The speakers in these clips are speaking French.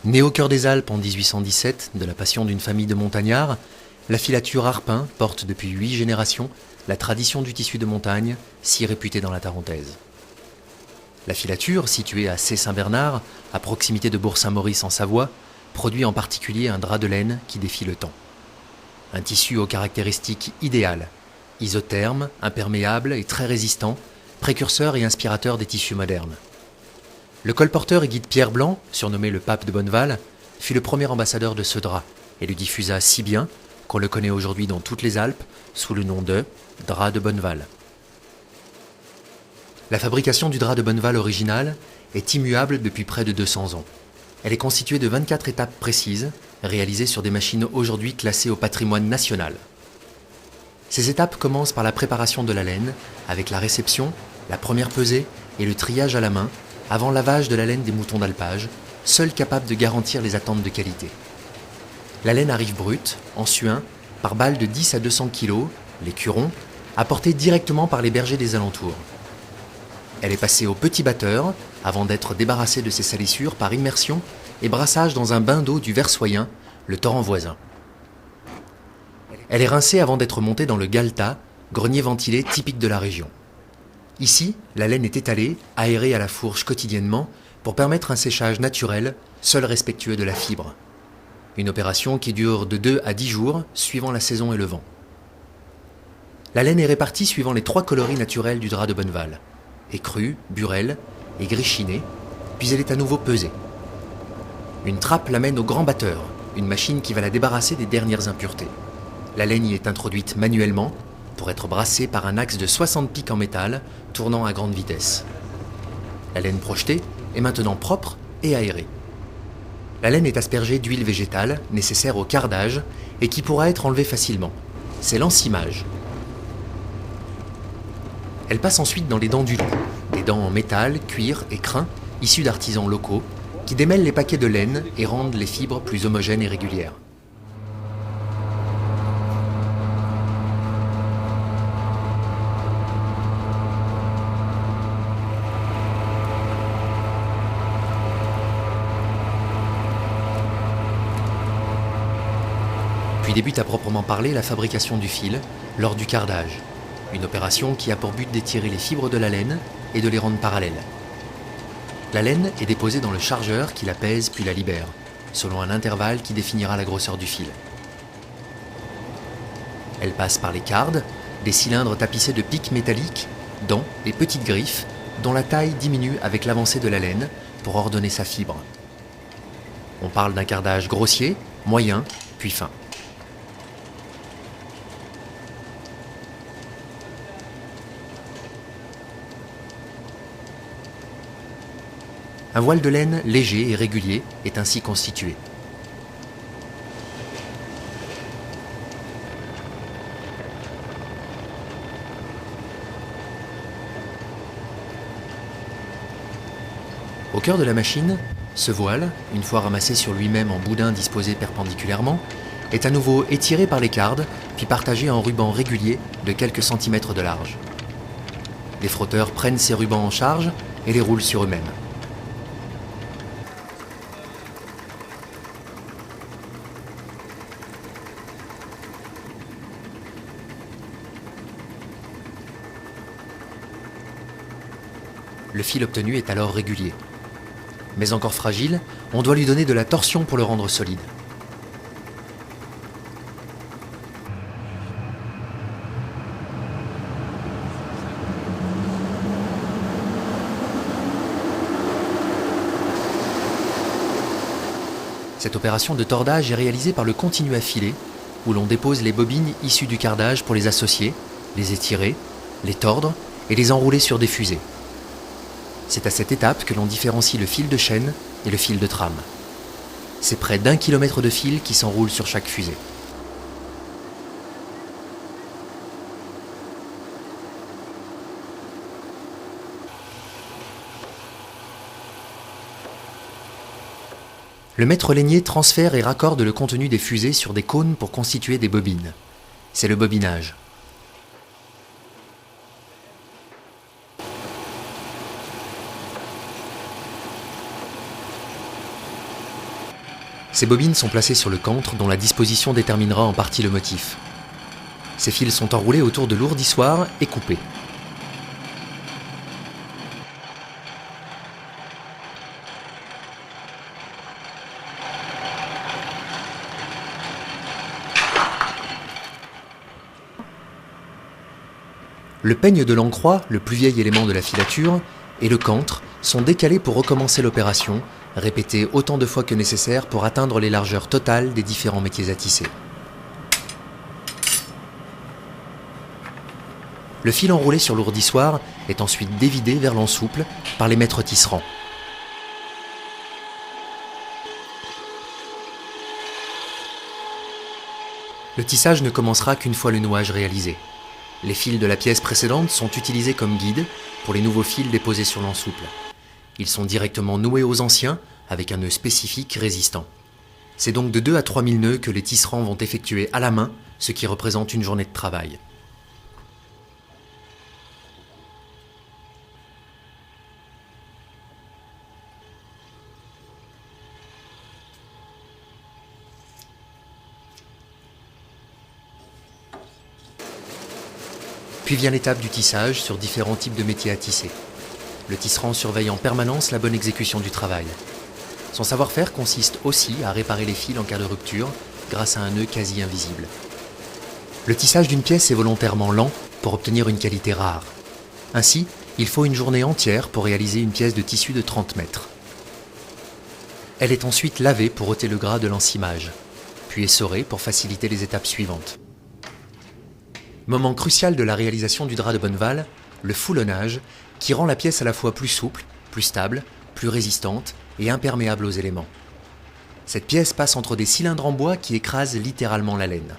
Née au cœur des Alpes en 1817, de la passion d'une famille de montagnards, la filature Arpin porte depuis 8 générations la tradition du tissu de montagne, si réputé dans la Tarentaise. La filature, située à Cey-Saint-Bernard, à proximité de Bourg-Saint-Maurice en Savoie, produit en particulier un drap de laine qui défie le temps. Un tissu aux caractéristiques idéales, isotherme, imperméable et très résistant, précurseur et inspirateur des tissus modernes. Le colporteur et guide Pierre Blanc, surnommé le pape de Bonneval, fut le premier ambassadeur de ce drap et le diffusa si bien qu'on le connaît aujourd'hui dans toutes les Alpes sous le nom de drap de Bonneval. La fabrication du drap de Bonneval original est immuable depuis près de 200 ans. Elle est constituée de 24 étapes précises, réalisées sur des machines aujourd'hui classées au patrimoine national. Ces étapes commencent par la préparation de la laine, avec la réception, la première pesée et le triage à la main, avant lavage de la laine des moutons d'alpage, seuls capables de garantir les attentes de qualité. La laine arrive brute, en suin, par balles de 10 à 200 kg, les curons, apportés directement par les bergers des alentours. Elle est passée au petit batteur, avant d'être débarrassée de ses salissures par immersion et brassage dans un bain d'eau du Versoyen, le torrent voisin. Elle est rincée avant d'être montée dans le galetas, grenier ventilé typique de la région. Ici, la laine est étalée, aérée à la fourche quotidiennement pour permettre un séchage naturel, seul respectueux de la fibre. Une opération qui dure de 2 à 10 jours, suivant la saison et le vent. La laine est répartie suivant les 3 coloris naturels du drap de Bonneval, écrue, burrelle et gris chiné, puis elle est à nouveau pesée. Une trappe l'amène au grand batteur, une machine qui va la débarrasser des dernières impuretés. La laine y est introduite manuellement, pour être brassée par un axe de 60 pics en métal, tournant à grande vitesse. La laine projetée est maintenant propre et aérée. La laine est aspergée d'huile végétale, nécessaire au cardage, et qui pourra être enlevée facilement. C'est l'encimage. Elle passe ensuite dans les dents du loup, des dents en métal, cuir et crin, issues d'artisans locaux, qui démêlent les paquets de laine et rendent les fibres plus homogènes et régulières. Puis débute à proprement parler la fabrication du fil lors du cardage, une opération qui a pour but d'étirer les fibres de la laine et de les rendre parallèles. La laine est déposée dans le chargeur qui la pèse puis la libère, selon un intervalle qui définira la grosseur du fil. Elle passe par les cardes, des cylindres tapissés de pics métalliques, dents et petites griffes, dont la taille diminue avec l'avancée de la laine pour ordonner sa fibre. On parle d'un cardage grossier, moyen, puis fin. Un voile de laine léger et régulier est ainsi constitué. Au cœur de la machine, ce voile, une fois ramassé sur lui-même en boudin disposé perpendiculairement, est à nouveau étiré par les cardes, puis partagé en rubans réguliers de quelques centimètres de large. Les frotteurs prennent ces rubans en charge et les roulent sur eux-mêmes. Le fil obtenu est alors régulier. Mais encore fragile, on doit lui donner de la torsion pour le rendre solide. Cette opération de tordage est réalisée par le continu à filet, où l'on dépose les bobines issues du cardage pour les associer, les étirer, les tordre et les enrouler sur des fusées. C'est à cette étape que l'on différencie le fil de chaîne et le fil de trame. C'est près d'1 kilomètre de fil qui s'enroule sur chaque fusée. Le maître lainier transfère et raccorde le contenu des fusées sur des cônes pour constituer des bobines. C'est le bobinage. Ces bobines sont placées sur le cantre dont la disposition déterminera en partie le motif. Ces fils sont enroulés autour de l'ourdissoir et coupés. Le peigne de l'encroix, le plus vieil élément de la filature, et le cantre sont décalés pour recommencer l'opération, répétée autant de fois que nécessaire pour atteindre les largeurs totales des différents métiers à tisser. Le fil enroulé sur l'ourdissoir est ensuite dévidé vers l'ensouple par les maîtres tisserands. Le tissage ne commencera qu'une fois le nouage réalisé. Les fils de la pièce précédente sont utilisés comme guide pour les nouveaux fils déposés sur l'ensouple. Ils sont directement noués aux anciens avec un nœud spécifique résistant. C'est donc de 2 à 3 000 nœuds que les tisserands vont effectuer à la main, ce qui représente une journée de travail. Puis vient l'étape du tissage sur différents types de métiers à tisser. Le tisserand surveille en permanence la bonne exécution du travail. Son savoir-faire consiste aussi à réparer les fils en cas de rupture grâce à un nœud quasi invisible. Le tissage d'une pièce est volontairement lent pour obtenir une qualité rare. Ainsi, il faut une journée entière pour réaliser une pièce de tissu de 30 mètres. Elle est ensuite lavée pour ôter le gras de l'encimage, puis essorée pour faciliter les étapes suivantes. Moment crucial de la réalisation du drap de Bonneval, le foulonnage, qui rend la pièce à la fois plus souple, plus stable, plus résistante et imperméable aux éléments. Cette pièce passe entre des cylindres en bois qui écrasent littéralement la laine.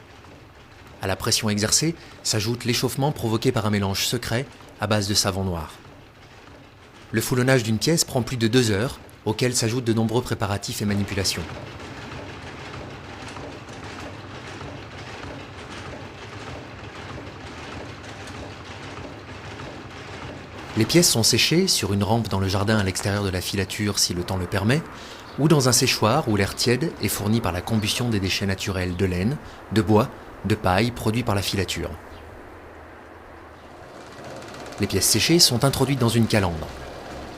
À la pression exercée s'ajoute l'échauffement provoqué par un mélange secret à base de savon noir. Le foulonnage d'une pièce prend plus de 2 heures, auxquelles s'ajoutent de nombreux préparatifs et manipulations. Les pièces sont séchées sur une rampe dans le jardin à l'extérieur de la filature si le temps le permet, ou dans un séchoir où l'air tiède est fourni par la combustion des déchets naturels de laine, de bois, de paille produits par la filature. Les pièces séchées sont introduites dans une calandre.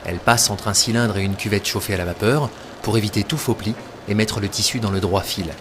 Elles passent entre un cylindre et une cuvette chauffée à la vapeur pour éviter tout faux pli et mettre le tissu dans le droit fil.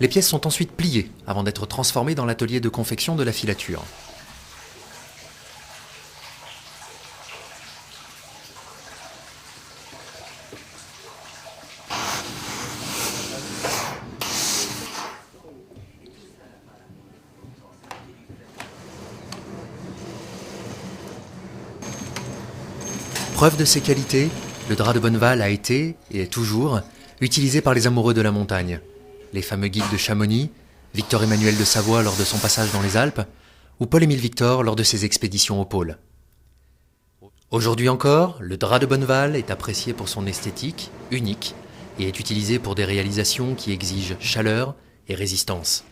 Les pièces sont ensuite pliées avant d'être transformées dans l'atelier de confection de la filature. Preuve de ses qualités, le drap de Bonneval a été, et est toujours, utilisé par les amoureux de la montagne. Les fameux guides de Chamonix, Victor-Emmanuel de Savoie lors de son passage dans les Alpes, ou Paul-Émile Victor lors de ses expéditions au pôle. Aujourd'hui encore, le drap de Bonneval est apprécié pour son esthétique, unique, et est utilisé pour des réalisations qui exigent chaleur et résistance.